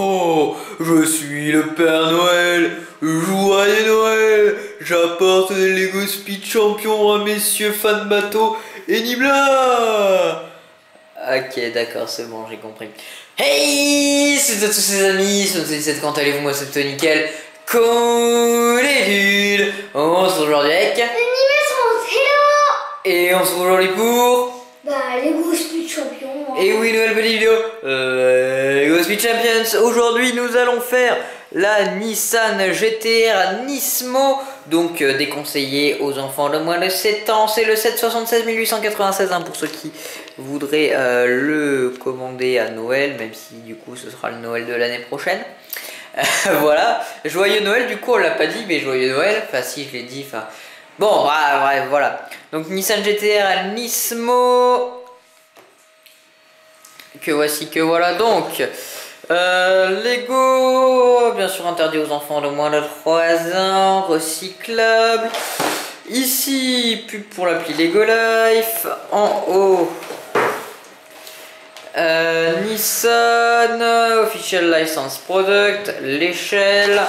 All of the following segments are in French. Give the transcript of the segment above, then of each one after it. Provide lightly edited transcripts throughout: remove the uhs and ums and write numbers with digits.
Oh, je suis le Père Noël, joyeux Noël, j'apporte des Lego Speed Champion à messieurs fans de bateau et Nibla. Ok, d'accord, c'est bon, j'ai compris. Hey, c'est à tous ces amis, c'est quand allez-vous, moi c'est Tony Nickel. Cool, on se retrouve aujourd'hui avec... Et on se retrouve aujourd'hui pour... Lego Speed Champion. Hein. Et oui, nouvelle petite vidéo, Lego Speed Champions. Aujourd'hui, nous allons faire la Nissan GT-R Nismo, donc déconseillé aux enfants de moins de 7 ans. C'est le 776 896 hein, pour ceux qui voudraient le commander à Noël, même si du coup ce sera le Noël de l'année prochaine. Voilà, joyeux Noël, du coup on l'a pas dit, mais joyeux Noël, enfin si je l'ai dit, enfin... Bon, bref, voilà. Donc Nissan GT-R Nismo. Que voici, que voilà donc. Lego, bien sûr interdit aux enfants de moins de 3 ans. Recyclable. Ici, pub pour l'appli Lego Life. En haut, Nissan Official License Product. L'échelle.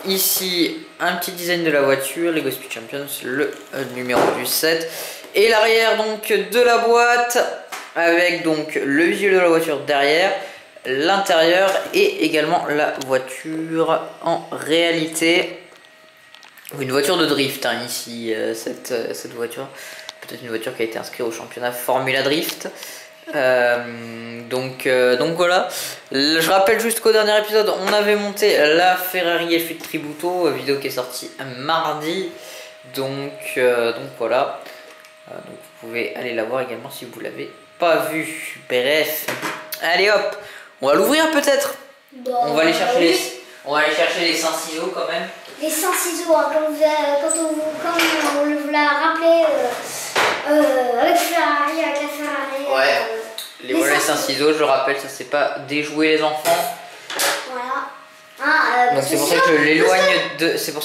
Ici, un petit design de la voiture, Lego Speed Champions, le numéro du 7. Et l'arrière donc de la boîte, avec donc le visuel de la voiture derrière, l'intérieur et également la voiture en réalité. Une voiture de drift, hein, ici, cette voiture. Peut-être une voiture qui a été inscrite au championnat Formula Drift. Donc voilà, je rappelle juste qu'au dernier épisode on avait monté la Ferrari F8 Tributo, vidéo qui est sortie mardi, donc voilà, donc vous pouvez aller la voir également si vous l'avez pas vue. Bref, allez hop, on va l'ouvrir peut-être. On va aller chercher les 5 ciseaux quand même. Les 5 ciseaux, hein, comme on vous l'a rappelé avec Ferrari, avec la Ferrari. Ouais. Les voilà les 5 ciseaux, je rappelle, ça c'est pas déjouer les enfants. Voilà. Donc c'est pour ça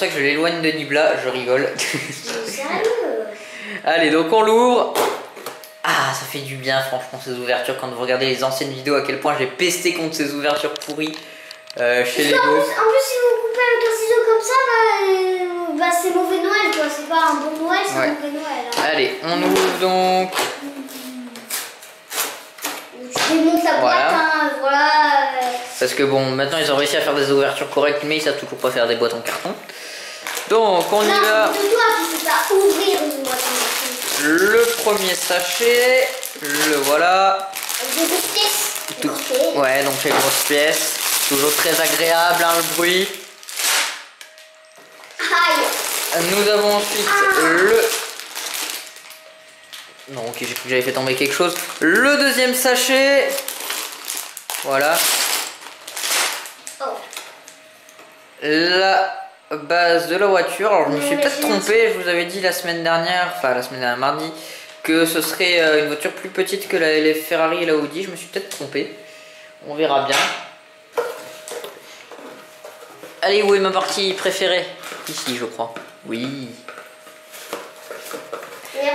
que je l'éloigne de Nibla, je rigole. Sérieux. Allez, donc on l'ouvre. Ah, ça fait du bien franchement ces ouvertures, quand vous regardez les anciennes vidéos à quel point j'ai pesté contre ces ouvertures pourries chez Lego. En plus si vous coupez avec un ciseau comme ça, c'est mauvais Noël quoi, c'est pas un bon Noël, c'est un mauvais Noël. Hein. Allez, on ouvre donc. Tu démontes la boîte, hein, voilà. Parce que bon, maintenant ils ont réussi à faire des ouvertures correctes, mais ils savent toujours pas faire des boîtes en carton. Donc on y va. C'est toi qui sais pas ouvrir une boîte en carton. Le premier sachet, le voilà. Avec des grosses pièces. Ouais, donc les grosses pièces. Toujours très agréable, hein, le bruit. Aïe. Nous avons ensuite le... Non, ok, j'ai cru que j'avais fait tomber quelque chose. Le deuxième sachet. Voilà. Oh. La base de la voiture. Alors, je me suis peut-être trompé. Je vous avais dit la semaine dernière, mardi, que ce serait une voiture plus petite que les Ferrari et la Audi. Je me suis peut-être trompé. On verra bien. Allez, où est ma partie préférée? Ici, je crois. Oui.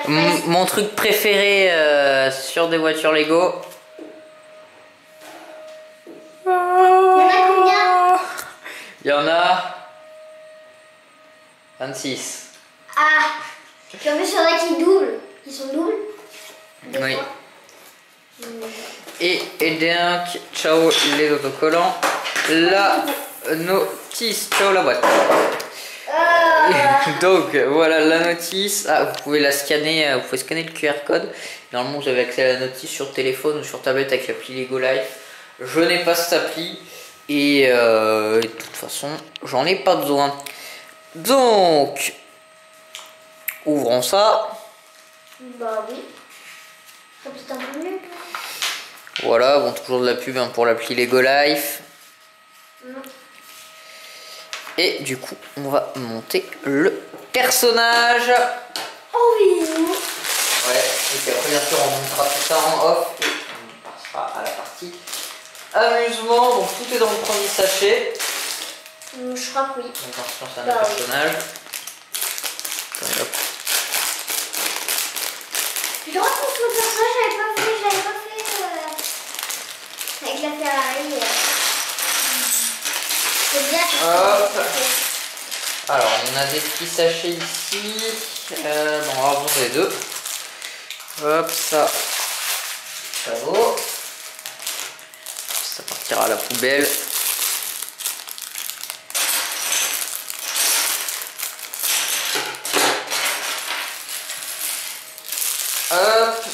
Mon truc préféré sur des voitures Lego. Il y en a combien? Il y en a 26. Ah. Puis en plus il y en a qui doublent. Qui sont doubles. Oui. Et donc, ciao les autocollants. La notice, ciao la boîte. Donc voilà la notice. Ah, vous pouvez la scanner, vous pouvez scanner le QR code. Normalement vous avez accès à la notice sur téléphone ou sur tablette avec l'appli Lego Life. Je n'ai pas cette appli et de toute façon j'en ai pas besoin. Donc ouvrons ça. Bah oui. C'est un peu mieux. Voilà, bon toujours de la pub hein, pour l'appli Lego Life. Et du coup, on va monter le personnage. Oh oui. Ouais, et puis après, bien sûr, on montera tout ça en off et on passera à la partie amusement. Donc, tout est dans le premier sachet. Je crois que oui. Donc, attention, c'est un personnage. Hop. Je crois qu'on se le personnage, je l'avais pas fait avec la Ferrari. Hop. Alors, on a des petits sachets ici. On va prendre les deux. Hop, ça vaut. Ça partira à la poubelle. Hop.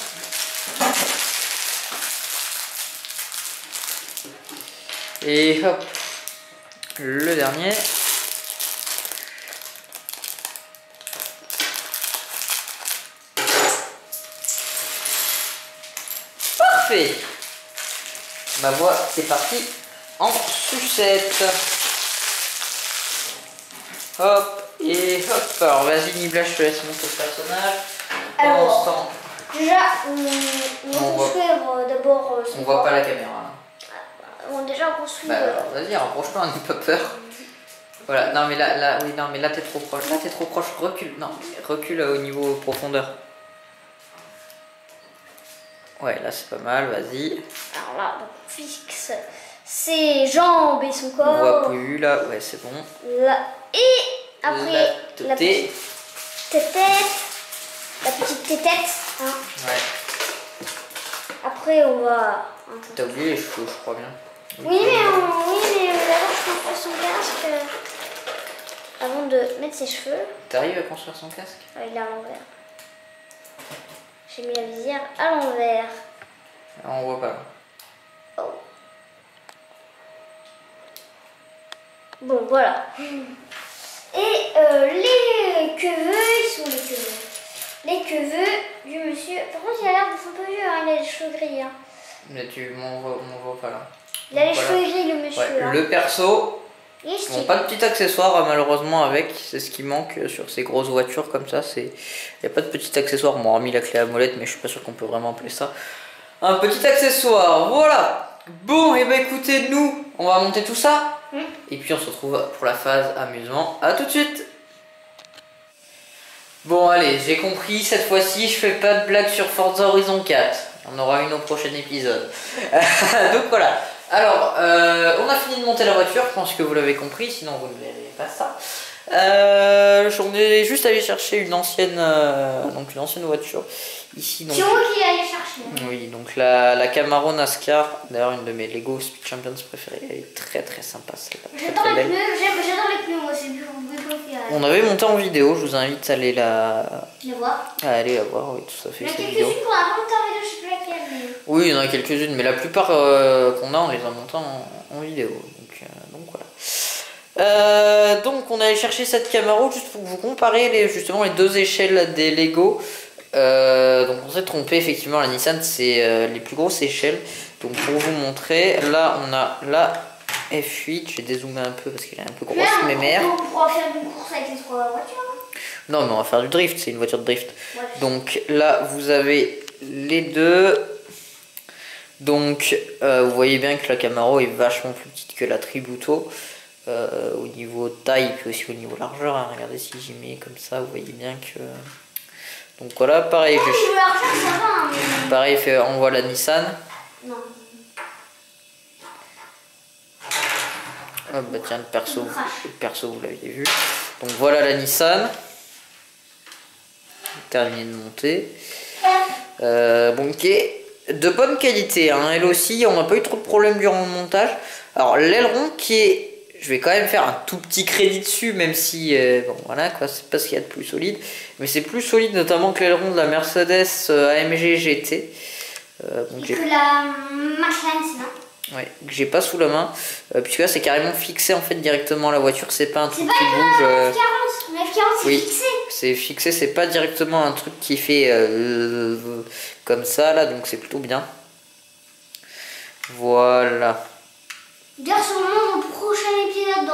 Et hop. Le dernier. Parfait. Ma voix, c'est parti en sucette. Hop et hop. Alors vas-y Nibla, je te laisse monter le personnage. Alors, déjà, on va construire d'abord. On voit pas la caméra. Bon, déjà on construit. Bah, vas-y, rapproche-toi, n'aie pas peur. Voilà, non mais là, oui, non mais là t'es trop proche. Là t'es trop proche, recule. Non, recule au niveau profondeur. Ouais, là c'est pas mal, vas-y. Alors là, donc, on fixe ses jambes et son corps. On voit plus là, ouais, c'est bon. Là, et après, la petite tête. La petite tétette. Hein. Ouais. Après, on va. T'as oublié les cheveux, je crois bien. Oui, mais d'abord, je construis son casque avant de mettre ses cheveux. T'arrives à construire son casque? Il est à l'envers. J'ai mis la visière à l'envers. On voit pas. Oh. Bon, voilà. Et les queveux, ils sont les queveux. Les queveux du monsieur. Par contre, il a l'air d'être un peu vieux, hein. Il a les cheveux gris. Hein. Mais tu m'en vois pas là. Il a les voilà. cheveux gris, le monsieur. Ouais, hein. le perso. Bon, Pas de petit accessoire malheureusement avec, c'est ce qui manque sur ces grosses voitures comme ça. Il n'y a pas de petit accessoire, bon, hormis la clé à molette, mais je suis pas sûr qu'on peut vraiment appeler ça un petit accessoire. Voilà. Bon, et bah écoutez, nous on va monter tout ça et puis on se retrouve pour la phase amusement. À tout de suite. Bon allez, j'ai compris, cette fois-ci je fais pas de blague sur Forza Horizon 4. On aura une au prochain épisode. Donc voilà. Alors, on a fini de monter la voiture, je pense que vous l'avez compris, sinon vous ne verrez pas ça. On est juste allé chercher une ancienne voiture. Ici, donc, c'est moi qui l'ai allé chercher. oui, donc la Camaro NASCAR, d'ailleurs une de mes Lego Speed Champions préférées, elle est très très sympa celle-là. J'adore les pneus, j'adore les pneus, moi c'est plus préféré. On avait monté en vidéo, je vous invite à aller la voir. aller la voir, oui, tout à fait. Il y en a cette vidéo. quelques-unes qu'on a montées en vidéo, je sais plus laquelle. Mais... Oui, il y en a quelques-unes, mais la plupart qu'on a, on les a montées en vidéo. Donc voilà. Donc on est allé chercher cette Camaro juste pour vous comparer justement les deux échelles des Lego. Donc on s'est trompé, effectivement la Nissan c'est les plus grosses échelles. Donc pour vous montrer, là on a la F8, je vais dézoomer un peu parce qu'elle est un peu grosse, mais merde. On pourra faire une course avec les trois voitures. Non mais on va faire du drift, c'est une voiture de drift. Ouais. Donc là vous avez les deux. Donc vous voyez bien que la Camaro est vachement plus petite que la Tributo. Au niveau taille puis aussi au niveau largeur, hein. Regardez si j'y mets comme ça, vous voyez bien que... Donc voilà, pareil, pareil on voit la Nissan. Non. Oh, bah tiens, le perso vous l'aviez vu. Donc voilà la Nissan. Terminé de monter. Bon, qui est de bonne qualité, hein. Elle aussi, on n'a pas eu trop de problèmes durant le montage. Alors l'aileron qui est... Je vais quand même faire un tout petit crédit dessus, même si, bon voilà quoi, c'est pas ce qu'il y a de plus solide. Mais c'est plus solide notamment que l'aileron de la Mercedes AMG GT. Donc que la McLaren, c'est non. Ouais, que j'ai pas sous la main, puisque là c'est carrément fixé en fait directement à la voiture, c'est pas un truc qui bouge. La F40, la F40 c'est oui, fixé. C'est fixé, c'est pas directement un truc qui fait comme ça là, donc c'est plutôt bien. Voilà. D'ailleurs, sûrement dans le prochain épisode,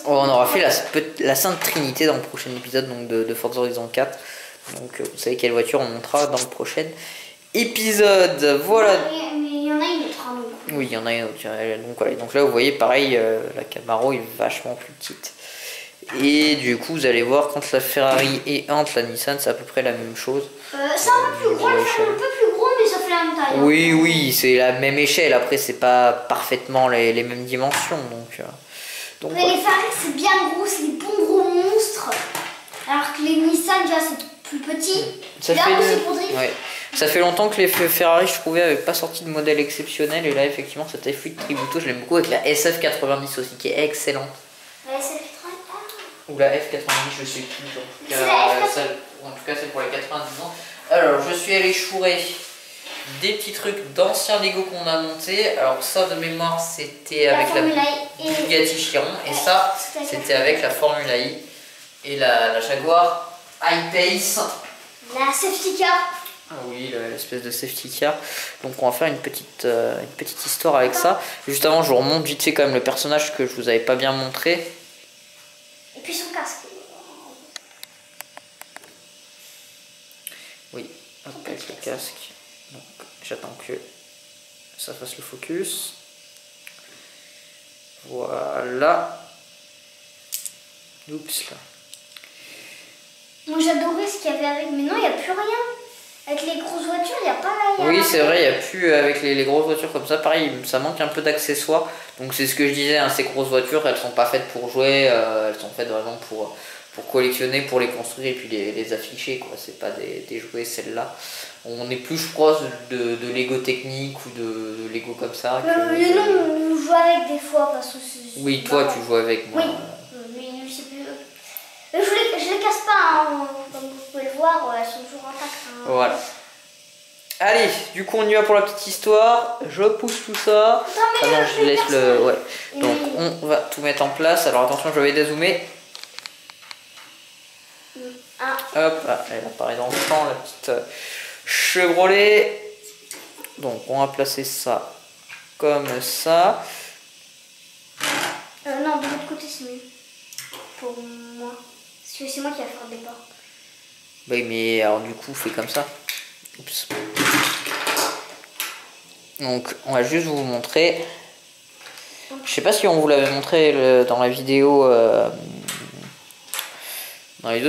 on aura fait la Sainte Trinité dans le prochain épisode donc de Forza Horizon 4. Donc vous savez quelle voiture on montera dans le prochain épisode. Voilà. Mais il y en a une autre. Hein, oui, il y en a une autre. Donc, voilà. Donc là vous voyez pareil, la Camaro est vachement plus petite. Et du coup vous allez voir quand la Ferrari est entre la Nissan, c'est à peu près la même chose. C'est un peu plus gros, un peu plus gros, mais ça fait la même taille. Hein. Oui, oui, c'est la même échelle. Après, c'est pas parfaitement les mêmes dimensions. Donc Mais les Ferrari, c'est bien gros, c'est des bons gros monstres. Alors que les Nissan, déjà, c'est plus petit. Ça là, fait, c'est pour drift. ouais. Ça fait longtemps que les Ferrari, je trouvais, n'avaient pas sorti de modèle exceptionnel. Et là, effectivement, cette F8 Tributo, je l'aime beaucoup avec la SF90 aussi, qui est excellente. La SF90. Ou la F90, je sais plus. C'est la F90. En tout cas, c'est pour les 90 ans. Alors, je suis allé chourer des petits trucs d'anciens Lego qu'on a montés. Alors, ça, de mémoire, c'était avec la Bugatti Chiron. Et ça, c'était avec la Formule I. Et la Jaguar I-Pace. La safety car. Ah oui, l'espèce de safety car. Donc on va faire une petite histoire avec ça. Juste avant, je vous remonte vite fait quand même le personnage que je vous avais pas bien montré. Et puis son casque. Oui, hop, avec le casque. Donc j'attends que ça fasse le focus. Voilà. Oups là. Moi j'adorais ce qu'il y avait avec, mais non, il n'y a plus rien. Avec les grosses voitures, il n'y a pas la. Oui, c'est vrai, il n'y a plus avec les grosses voitures comme ça. Pareil, ça manque un peu d'accessoires. Donc c'est ce que je disais, hein, ces grosses voitures, elles sont pas faites pour jouer, elles sont faites vraiment pour collectionner, pour les construire et puis les afficher, quoi. C'est pas des jouets, celles-là. On est plus, je crois, de Lego technique ou de Lego comme ça. Non, on joue avec des fois parce que c'est. Oui, toi, tu joues avec moi. Oui, mais je sais plus. Je les casse pas, hein. Comme vous pouvez le voir, elles sont toujours intactes. Hein. Voilà. Allez, du coup on y va pour la petite histoire. Je pousse tout ça. Ah non, je laisse le. Ouais. Donc on va tout mettre en place. Alors attention, je vais dézoomer. Hop, ah, elle apparaît dans le champ, la petite Chevrolet. Donc on va placer ça comme ça. Non, de l'autre côté c'est mieux. Pour moi. Parce que c'est moi qui vais faire le départ. Oui, mais alors du coup, fais comme ça. Oups. Donc on va juste vous montrer. Je sais pas si on vous l'avait montré dans la vidéo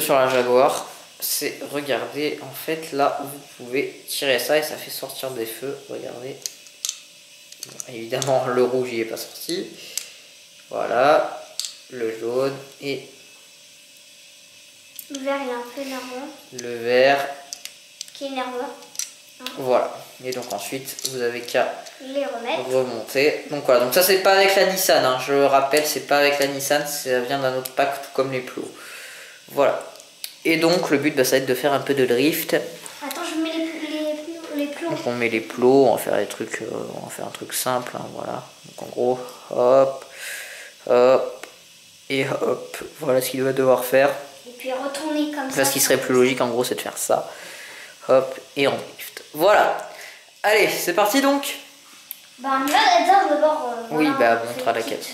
sur la Jaguar. C'est, regardez, en fait là vous pouvez tirer ça et ça fait sortir des feux. Regardez. Bon, évidemment le rouge il est pas sorti. Voilà. Le jaune et le vert il est un peu nerveux. le vert. Qui est nerveux. Hein. Voilà. Et donc ensuite vous avez qu'à les remonter. Donc voilà, donc ça c'est pas avec la Nissan, hein. Je rappelle, c'est pas avec la Nissan, ça vient d'un autre pack tout comme les plots. Voilà. Et donc le but ça va être de faire un peu de drift. Attends, je mets les plots. Donc on met les plots, on va faire des trucs, on va faire un truc simple, hein, voilà. Donc en gros, hop, hop, et hop, voilà ce qu'il va devoir faire. Et puis retourner comme ça. Parce qu'il serait plus logique en gros c'est de faire ça. Hop, et on drift. Voilà. Allez, c'est parti donc. Bah on y va d'abord. Oui, bah montre à la quête.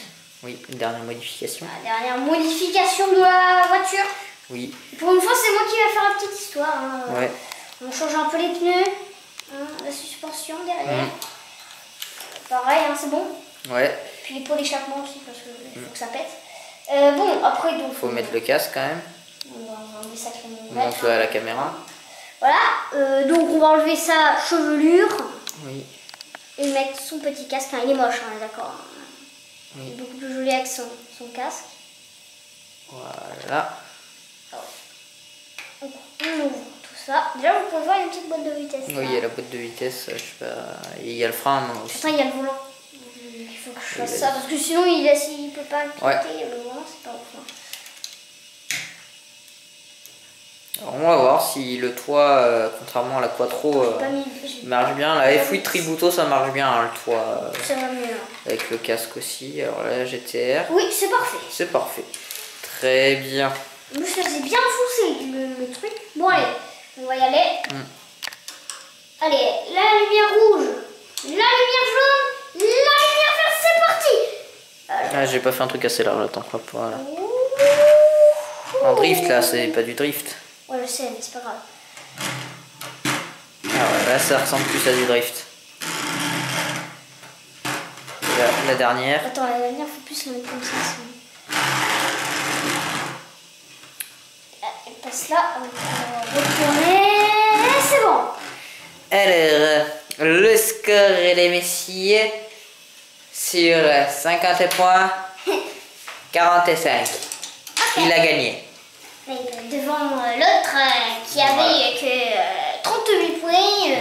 Oui, une dernière modification. La dernière modification de la voiture. Oui. Pour une fois, c'est moi qui vais faire la petite histoire. Hein. Ouais. On change un peu les pneus, hein, la suspension derrière. Pareil, hein, c'est bon. Ouais. Puis les pots d'échappement aussi parce qu'il faut que ça pète. Bon, après donc. Faut mettre le casque quand même. On va enlever ça. Montre-le à la caméra. Voilà. Donc on va enlever sa chevelure. Oui. Et mettre son petit casque. Enfin, il est moche, hein, d'accord. Oui. Il est beaucoup plus joli avec son casque. Voilà. Donc, on ouvre tout ça. Déjà, vous pouvez voir, il y a une petite boîte de vitesse. Oui, il y a la boîte de vitesse, je sais pas. Et il y a le frein à main aussi. Attends, il y a le volant. Il faut que je fasse ça parce que sinon, il peut pas piloter. Le volant, c'est pas ouf. Hein. Alors, on va voir si le toit, contrairement à la Quattro, marche bien. La F8 Tributo, ça marche bien, hein, le toit. Ça va mieux. Avec le casque aussi. Alors la GTR. Oui, c'est parfait. C'est parfait. Très bien. Moi, je faisais bien foncé le truc. Bon, allez, on va y aller. Allez, la lumière rouge, la lumière jaune, la lumière verte, c'est parti. Ah, j'ai pas fait un truc assez large, attends, hop, voilà. En drift, là, c'est pas du drift. Ouais, je sais, mais c'est pas grave. Ah ouais, là, ça ressemble plus à du drift. Et la dernière. Attends, la dernière, faut plus la mettre comme ça. Elle passe là, on va retourner. C'est bon. Alors, le score des messieurs sur 50 points, 45. Il a gagné. Devant l'autre qui avait que 38 points.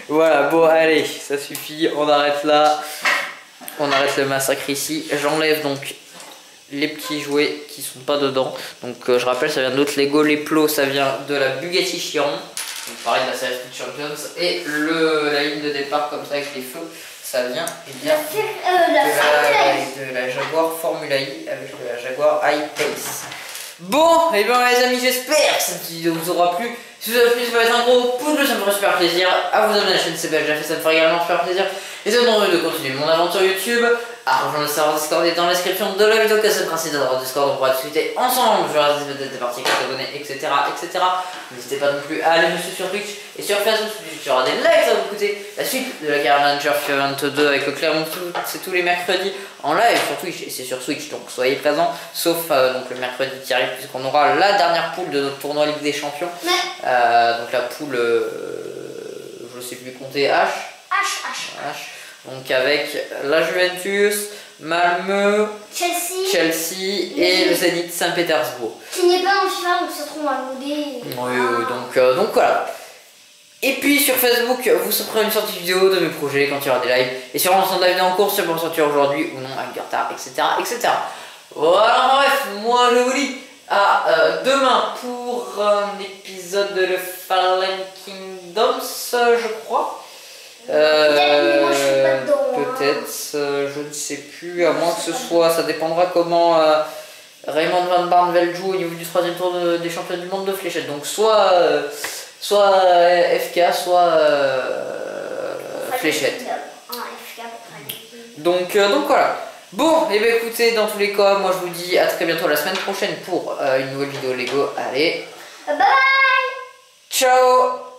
Voilà, bon allez, ça suffit, on arrête là. On arrête le massacre ici. J'enlève donc les petits jouets qui sont pas dedans. Donc je rappelle, ça vient d'autres Lego. Les plots, ça vient de la Bugatti Chiron. Donc pareil de la série Speed Champions. Et la ligne de départ comme ça avec les feux, ça vient de la Jaguar Formula I avec la Jaguar I-Pace. Bon, et bien les amis, j'espère que cette vidéo vous aura plu. Si vous avez plu, ça va être un gros pouce bleu, ça me ferait super plaisir. À vous abonner à la chaîne, c'est déjà fait, ça me ferait également super plaisir. Et si vous avez envie de continuer mon aventure YouTube, à rejoindre le serveur Discord est dans la description de la vidéo, c'est le principe d'avoir Discord, on pourra discuter ensemble, je vais rester des parties, des abonnés, etc. N'hésitez pas non plus à aller me suivre sur Twitch et sur Facebook, il y aura des likes, ça va vous coûter la suite de la carrière manager FIFA 22 avec le Clermont Foot, c'est tous les mercredis en live sur Twitch et c'est sur Switch, donc soyez présents, sauf donc le mercredi qui arrive puisqu'on aura la dernière poule de notre tournoi Ligue des Champions, donc la poule, je sais plus compter, H. Donc avec la Juventus, Malmö, Chelsea et le Zénith Saint-Pétersbourg. Qui n'est pas en FIFA, donc ça se trouve à modé. Oui, donc voilà. Et puis sur Facebook, vous saurez une sortie vidéo de mes projets quand il y aura des lives. Et sur l'ensemble de la vidéo en cours, si on peut sortir aujourd'hui ou non, avec du retard, etc. Voilà, bref, moi je vous dis à demain pour un épisode de le Fallen Kingdoms, je crois. Peut-être, je ne sais plus, à moins que ce soit, ça dépendra comment Raymond Van Barneveld joue au niveau du 3e tour des championnats du monde de fléchettes. Donc soit FK, soit fléchette. Donc voilà. Bon, et bien écoutez, dans tous les cas, moi je vous dis à très bientôt la semaine prochaine pour une nouvelle vidéo Lego. Allez, Bye bye. ciao.